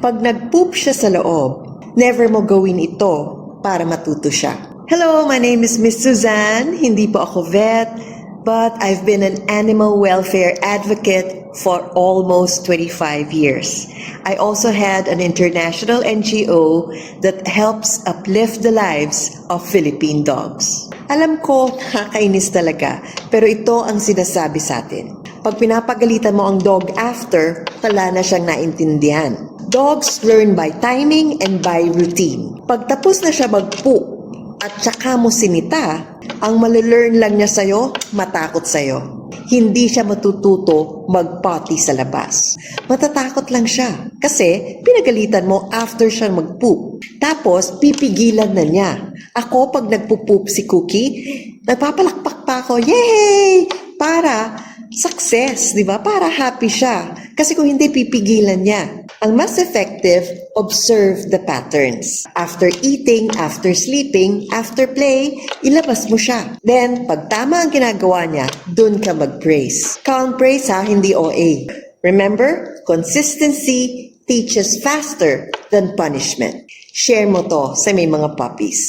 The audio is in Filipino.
Pag nag-poop siya sa loob, never mo gawin ito para matuto siya. Hello, my name is Miss Suzanne. Hindi po ako vet, but I've been an animal welfare advocate for almost 25 years. I also had an international NGO that helps uplift the lives of Philippine dogs. Alam ko, nakakainis talaga, pero ito ang sinasabi sa atin. Pag pinapagalitan mo ang dog after, wala na siyang naintindihan. Dogs learn by timing and by routine. Pag tapos na siya mag-poop at saka mo sinita, ang malilearn lang niya sa'yo, matakot sa'yo. Hindi siya matututo mag-potty sa labas. Matatakot lang siya kasi pinagalitan mo after siya mag-poop. Tapos, pipigilan na niya. Ako, pag nagpo-poop si Cookie, nagpapalakpak pa ako, yay! Para success, di ba? Para happy siya. Kasi kung hindi, pipigilan niya. Ang mas effective, observe the patterns. After eating, after sleeping, after play, ilabas mo siya. Then, pag tama ang ginagawa niya, dun ka mag-praise. Count praise ha, hindi OA. Remember, consistency teaches faster than punishment. Share mo to sa may mga puppies.